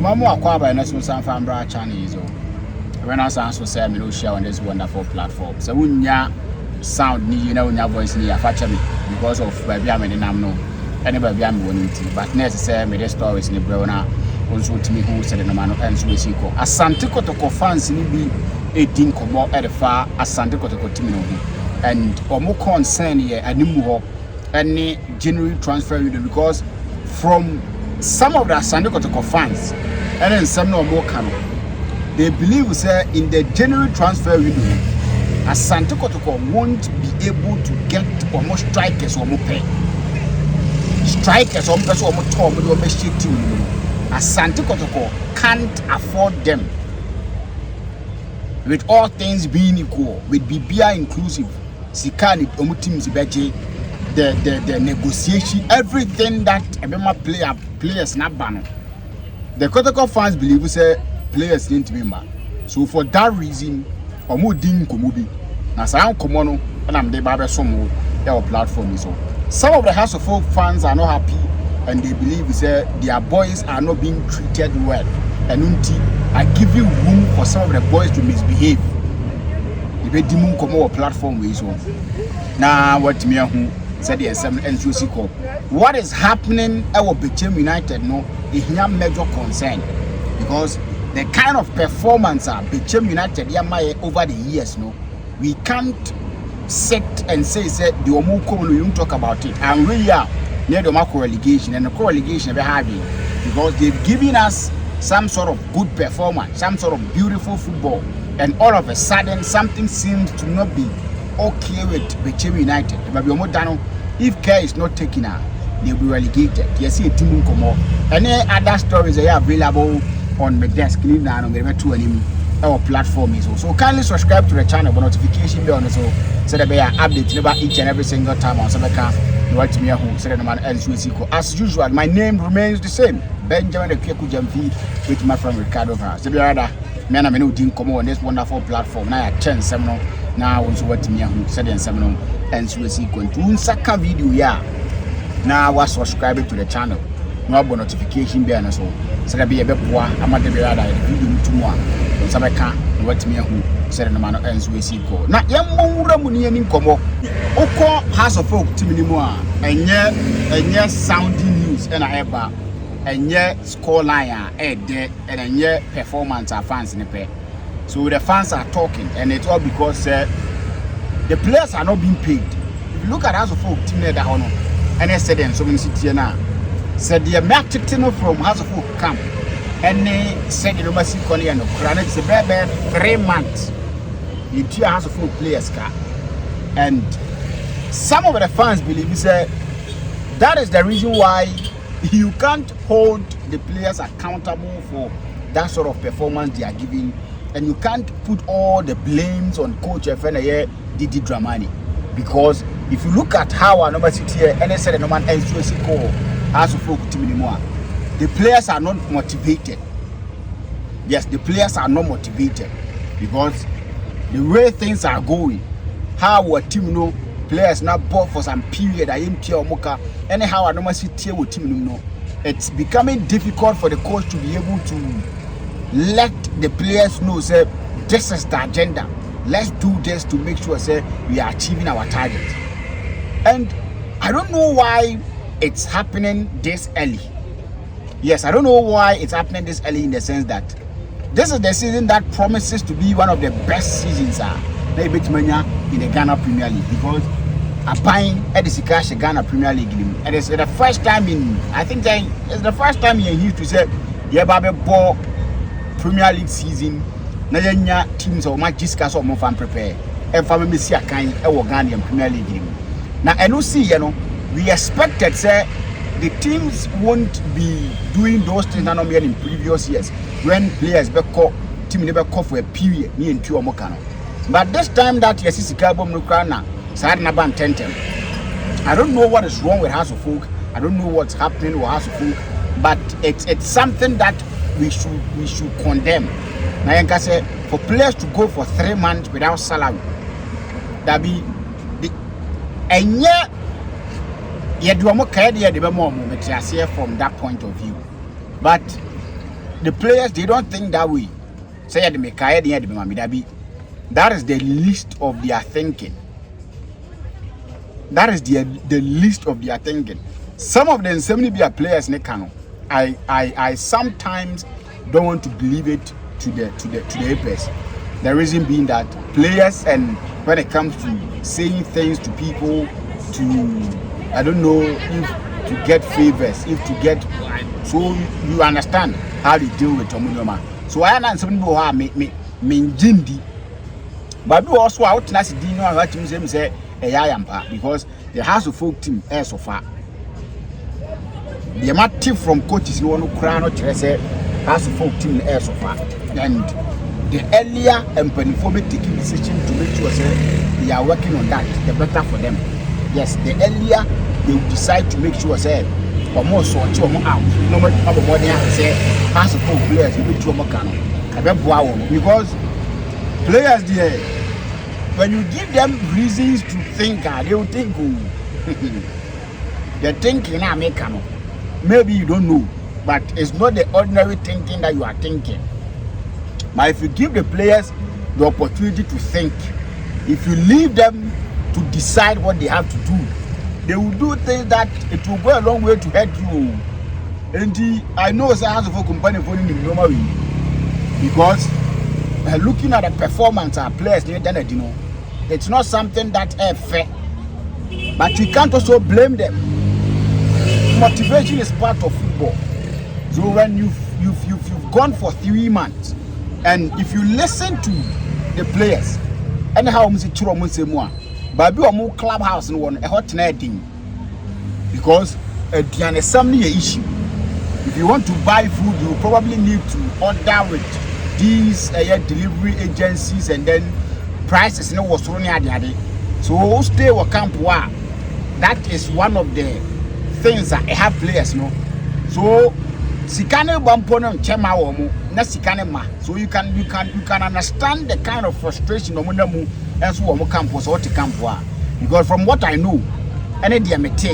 Mama Aquaba and National San Fambra Chinese. When I also say, I'm share on this wonderful platform. So, when ya sound, you know, your voice near Fatcher me because of baby, I'm in Namno, and baby, I'm winning tea. But necessarily, the stories in the Brona also to me who said the man ends with Siko. Asante Kotoko fans in be 18 Komo at the far, Asante Kotoko Timino. And or more concern here, and any January transfer window because from some of the Asante Kotoko fans, and then some no more can. They believe say in the January transfer window, Asante Kotoko won't be able to get almost strikers or more pay. Strikers or more top or more shit team. Asante Kotoko can't afford them. With all things being equal, with BBI inclusive, Sikani Omutim Zibeji, the negotiation, everything that Ebema players not ban. The Kotoko fans believe say players need to be mad. So for that reason, Omu Ding Komubi, Nasam Komono, and I'm the Baba Somo, their platform is all. Some of the House of Folk fans are not happy and they believe say their boys are not being treated well. And unti I give you room for some of the boys to misbehave. If they didn't come over platform with so. Now what me who said the SM NCC call. What is happening at Bechem United no is not major concern because the kind of performance Bechem United over the years no we can't sit and say the Omu Komo you don't talk about it and we are near the macro relegation and the co-relegation because they've given us some sort of good performance, some sort of beautiful football, and all of a sudden something seems to not be okay with Bechem United. If care is not taken out, they'll be relegated. You see a team come up. Any other stories are available on my desk. Our platform is also. So kindly subscribe to the channel, but notification bell also so that we are updated about each and every single time on Sabeka. You want me who said the man NCC. As usual, my name remains the same. Benjamin the Keku Jamfi with my friend Ricardo. So be rather, man, I'm didn't come on this wonderful platform. Now I chance seminal. Now also what me who said in seminal NCC to second video yeah. Now I was subscribing to the channel. No about notification bell so that be a bit poor. I'm at the rather video tomorrow. Sabeka what me who said the man NCC go. Now Yamura Muni and Incomo. Oko House of Folk Timinimoa and yet sounding news and I ever. And yet score line there and yet performance are fans in the pay. So the fans are talking and it's all because the players are not being paid. If you look at House of Folk team there honor and they said so many city now said the American from House of Folk camp and they said the Mercy Connie and it's a bad 3 months into House of Folk players car and some of the fans believe say that is the reason why you can't hold the players accountable for that sort of performance they are giving, and you can't put all the blames on Coach FNA Didi Dramani. Because if you look at how our number 6 here, and they said the number NCC call as of the players are not motivated. Yes, the players are not motivated because the way things are going, how our team know. Players now bought for some period. I am Tia Moka. Anyhow, I don't see Tia with team. No, it's becoming difficult for the coach to be able to let the players know. Say, this is the agenda. Let's do this to make sure. Say, we are achieving our target. And I don't know why it's happening this early. Yes, I don't know why it's happening this early in the sense that this is the season that promises to be one of the best seasons. In the Ghana Premier League because I'm buying the Ghana Premier League. And it's the first time in it's the first time in history to say yeah, Babe ball Premier League season. Na teams or match discuss or more fan prepare. And for me see a kind of Ghana Premier League game. Now I don't see we expected say the teams won't be doing those things that normally in previous years when players be call team never call for a period me and two or more. But this time that yes, is Gabon Nukrana, Sadnaban Tentem. I don't know what is wrong with House of Folk. I don't know what's happening with House of Folk, but it's something that we should condemn. Now, I say for players to go for 3 months without salary, that be the and yet you do more care the more moment from that point of view. But the players, they don't think that way. Say the Mekaya, that is the least of their thinking. That is the least of their thinking. Some of them, so many players, I sometimes don't want to believe it to the Apex. The reason being that players, and when it comes to saying things to people, to I don't know if to get favors, if to get, so you understand how they deal with Tomunoma. So I understand some people are me jindi, but we also out to see Dino and what him say a because the House of Folk team air so far. The amount from coaches you want to crown or say House of Folk team air so far, and the earlier and peniphobic taking decision to make sure say they are working on that, the better for them. Yes, the earlier they will decide to make sure say or more so or more out. No matter more than say House of Folk players will be too more canon. Because players there, when you give them reasons to think, they will think. They're thinking now make canon. Maybe you don't know, but it's not the ordinary thinking that you are thinking. But if you give the players the opportunity to think, if you leave them to decide what they have to do, they will do things that it will go a long way to hurt you. And I know it's a house of a company for in the normal way, because looking at the performance of players, it's not something that fair. But you can't also blame them. Motivation is part of football. So when you've gone for 3 months, and if you listen to the players, anyhow, but be a more clubhouse and one a hot thing, because there is some issue. If you want to buy food, you probably need to order with these delivery agencies, and then prices was running at the other. So stay with camp. That is one of the things that I have players, So sikane bampono chema womu na sikane ma. So you can understand the kind of frustration omunamu as womu campus or camp. Because from what I know, any diamete,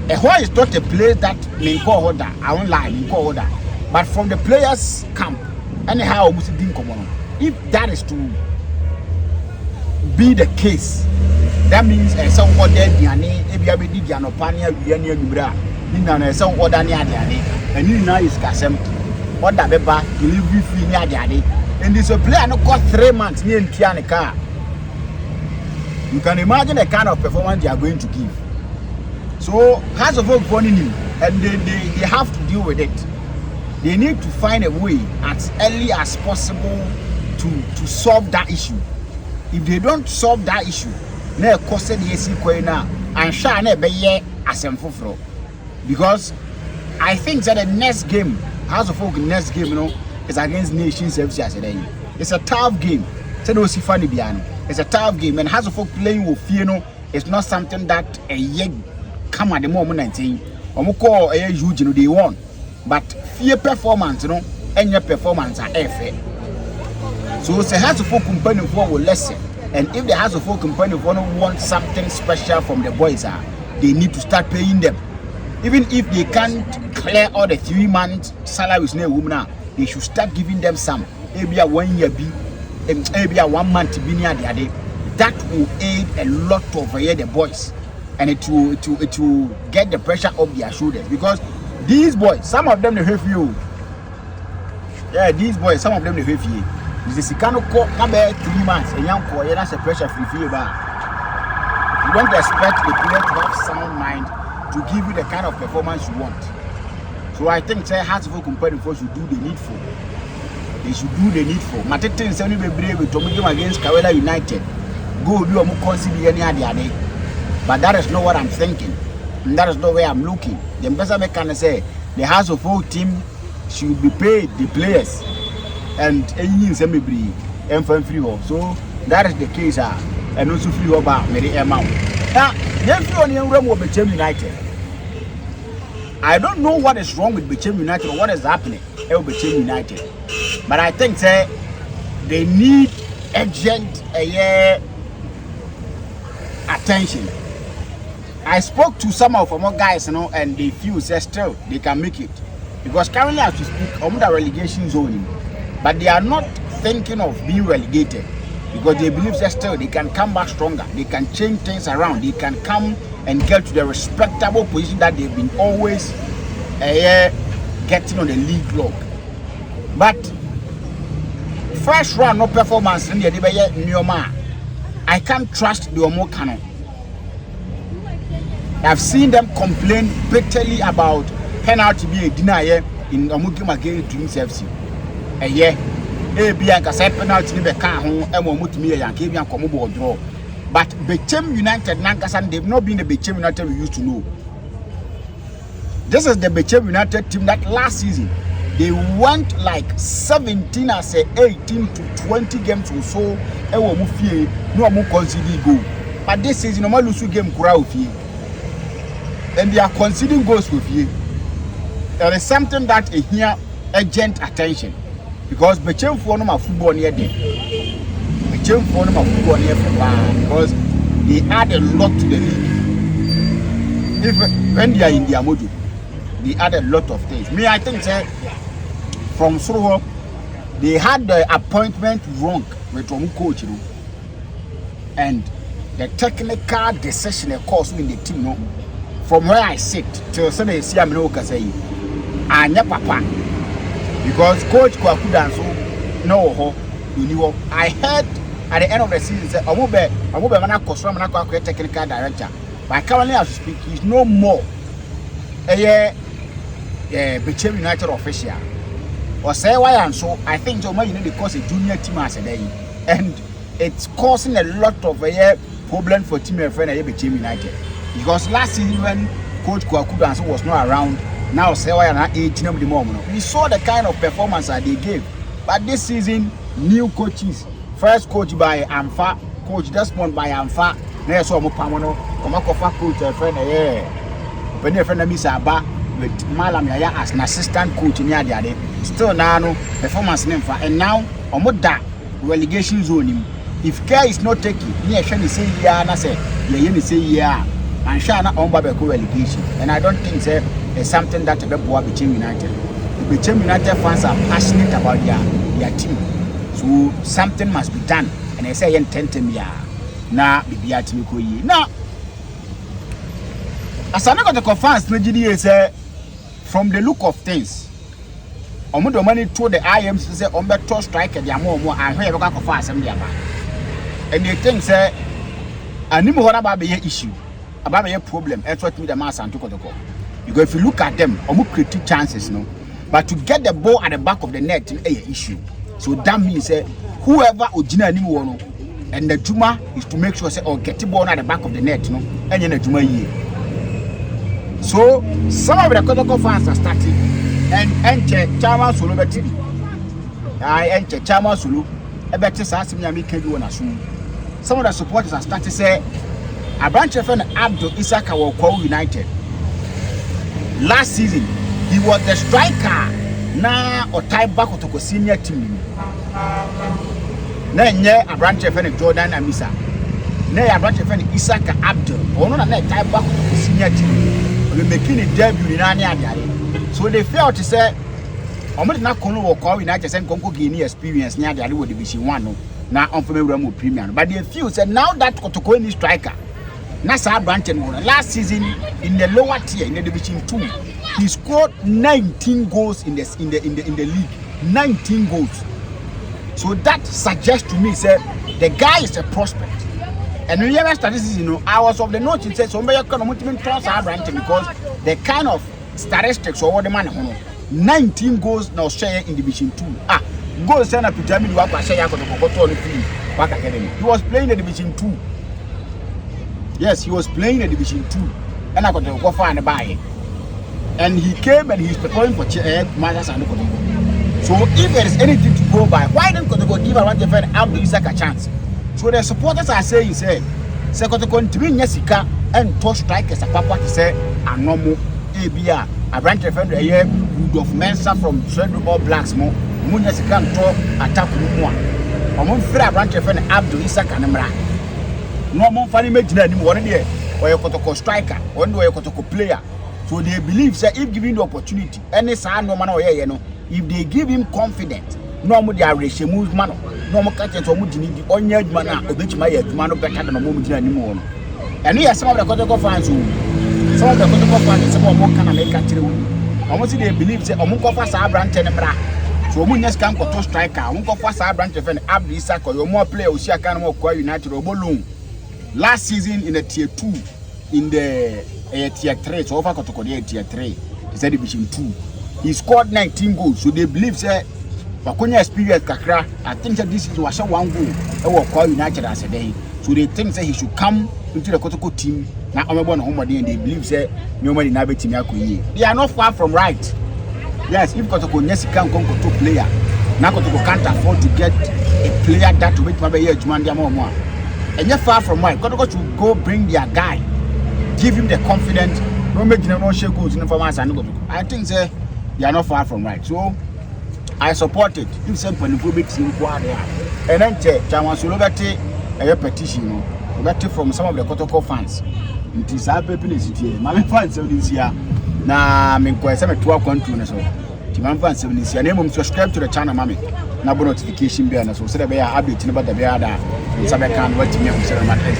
a hall is not a place that may call order. I won't lie, may call order. But from the players' camp, anyhow, if that is to be the case, that means someone there, some order near the and you know is Casem, what that beba delivery free near the and this a player no cost 3 months near Tiana car. You can imagine the kind of performance they are going to give. So, has of work running him, and they have to deal with it. They need to find a way as early as possible to solve that issue. If they don't solve that issue, they cost the AC now and shine a be as a because I think that the next game, House of Folk next game, is against Nations FC. It's a tough game. It's a tough game, and House of Folk playing with Fieno is not something that a year come at the moment. 19 call a huge, they won, but fear performance, and your performance are fair. So it's a House of Folk company for will lesson, and if the House of Folk company want something special from the boys, they need to start paying them. Even if they can't clear all the 3 months salaries, they should start giving them some. Maybe a 1 year be, maybe a 1 month be near the other. That will aid a lot of the boys, and it will get the pressure off their shoulders, because these boys, some of them they have you. Yeah, these boys, some of them they have you. This is kind of 3 months, and young boy, that's a pressure free fever. You don't expect the player to have sound mind to give you the kind of performance you want. So I think Hearts of Oak Company should do the needful. They should do the needful. Matete and Sani be brave with Tommy against Kawela United. Go do a more consider any other. But that is not what I'm thinking. And that is not where I'm looking. The ambassador can say the House of Oak team should be paid the players and any semi-free and free. So that is the case. And also free about the amount. Now, Bechem United. I don't know what is wrong with Bechem United or what is happening at Bechem United, but I think they need urgent attention. I spoke to some of our guys, and they feel still they can make it. Because currently as we speak, the relegation zone, but they are not thinking of being relegated because they believe that still they can come back stronger, they can change things around, they can come and get to the respectable position that they've been always getting on the league log. But first round no performance in the Nyoma, I can't trust the Omo Kano. I've seen them complain bitterly about penalty be a denier in Omugima against Dreams FC. Bianca said penalty in the car home and won't me and gave you a combo draw. But Bechem United, Nankasan, they've not been the Bechem United we used to know. This is the Bechem United team that last season they went like 17 as a 18 to 20 games or so. No more conceding goal. But this season, no more lose game crowd and they are conceding goals with you. There is something that here urgent attention because Bechem for no football near them. Bechem for no football near because they add a lot to the league. If when they are in their module, they add a lot of things. Me, I think from Suro, they had the appointment wrong with Romu coach, and the technical decision, of course, in the team, from where I sit till Sunday, see I'm no say, Anya Papa, because Coach Kwakuda no, I heard at the end of the season, say, Amobe Mana Kosram Mana technical director, but currently as we speak, he's no more a Bechem United official. Or say why and so I think you need to cause a junior team as a day, and it's causing a lot of problem for team and friend Bechem United. Because last season when Coach Kwakuda was not around, now say why and 18 of the moment. We saw the kind of performance that they gave. But this season, new coaches, first coach by Amfa, Coach Desmond by Amfa, next one Mupamano, Komakofa coach friend when your friend Misaba with Malam Yaya as an assistant coach in Yadi. Still now no performance name for and now Omoda relegation zone. If care is not taken, near Shani say yeah, and I say yeah, say yeah, and Shana on Babako relegation. And I don't think there's something that the Bechem United. The Bechem United fans are passionate about their team. So something must be done. And I say yeah, now be team now. As I got the fans, from the look of things. Omo money to the IMC say on better strike and more and where you go for assembly about. And they think say animu what about the issue about the problem and what me the mass and Kotoko. Because if you look at them, omo create chances no. But to get the ball at the back of the net is an issue. So that means whoever original animu no and the Juma is to make sure say or get the ball at the back of the net no and the Juma ye. So some of the Kotoko fans are starting. And Chama Sulu Betty. I enter Chama Sulu. A better Sassim make you on a soon. Some of the supporters are starting to say a branch of an Abdul Isaka will call United. Last season, he was the striker now or type back to the senior team. Then, a branch of an Jordan Amisa. Nay, a branch of an Isaka Abdul, or not a type back to the senior team. We're making a debut in Anya. So they felt to say, I'm not going to call United and Congo Guinea experience near the Hollywood Division 1 now unfamiliar premium. But they feel said now that Kotoko is striker. Nasa Branton last season in the lower tier in the Division 2, he scored 19 goals in the league. 19 goals. So that suggests to me say the guy is a prospect. And when you have statistics, I was of the note it says somebody can transfer Branton because the kind of statistics or what the man 19 goals now share in Division 2. Goals send up to Germany work by share back academy. He was playing the Division 2. Yes, he was playing the Division 2. And I got to go find a buy. And he came and he's preparing for Matters and so if there is anything to go by, why don't Kotoko give around the friend Abdul Isaac a chance? So the supporters are saying Kotoko to win Jessica and touch strikers a papa to say and no more. ABR, a branch of a year of Mensa from Trade All Blacks more, Munyas can talk attack one. Among three branch of an Abdul Isaac and Amra. No more funny making any one year, or a Kotoko striker, one way a Kotoko player. So they believe say if given the opportunity, any sign no man or you know, if they give him confidence, no more they are move man, no more catch or mudini, on your man, or which my man better than a moment anymore. And here some of the Kotoko fans who some of the Kotoko fans, some more can make country. Almost they believe say Omunko for Sabran Tenebra. So Munyas can go to striker, Omunko for Sabran to defend Abdi Sako, your more player, Ushia more Kwa United or Bolung. Last season in the tier 2, in the tier 3, so over Kotoko tier 3, he said division 2. He scored 19 goals, so they believe say Bakonya experience kakra. I think that this is was one goal. They will call United as a day. So they think that he should come into the Kotoko team. Now I'm born home and they believe that nobody na be team yakuye. They are not far from right. Yes, if Kotoko Nyesi can come to player, now Kotoko can't afford to get a player that to make maybe a Jumandia more. And you're far from right. Kotoko should go bring their guy, give him the confidence. No make no share goals in performance and go. I think say they are not far from right. So I support it. If some big team go there, and then Chairman Sulogati a petition, from some of the Kotoko fans. It is our publicity. My fans this year. Na me kwa sema 12 country so. Timam fans this year. Name subscribe to the channel mami. Na bo notification bell na so say be update no bada be ada. So be can watch me on Sarah Market.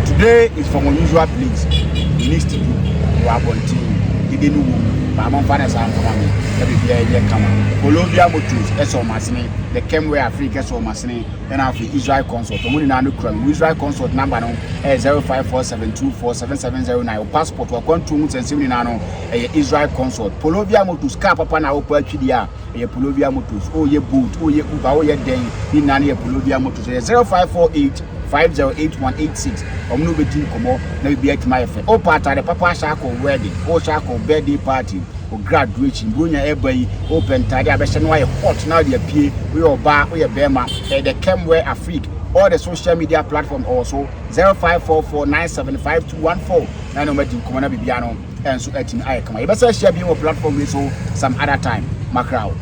Today is from unusual place. It needs to be Wabonti. It didn't Mamon Fanas and Family, every year come. Colombia Motus, S.O. Massini, the Bechem where Africa S.O. Massini, and after Israel Consort. The Munino Crime, Israel Consort number 0547247709. Passport were 1 2 months and 79 Israel Consort. Polovia Motus, Capapana Opel Chidia, a Polovia Motus, oh ye boot, oh ye Uba, oh ye day, in Nani Polovia Motus, 0548. 508186. Omnu beti komo na be at my friend. O party the papa shako wedding, o shako birthday party, o graduation, bunya eba open tadi abesha no hot now dey appear we oba we bema the Bechem where Africa. All the social media platform also 0544975214. Na no meti komo na bibiano and so etin ay kama. Yebesa share bi mo platform we so some other time. Macrao.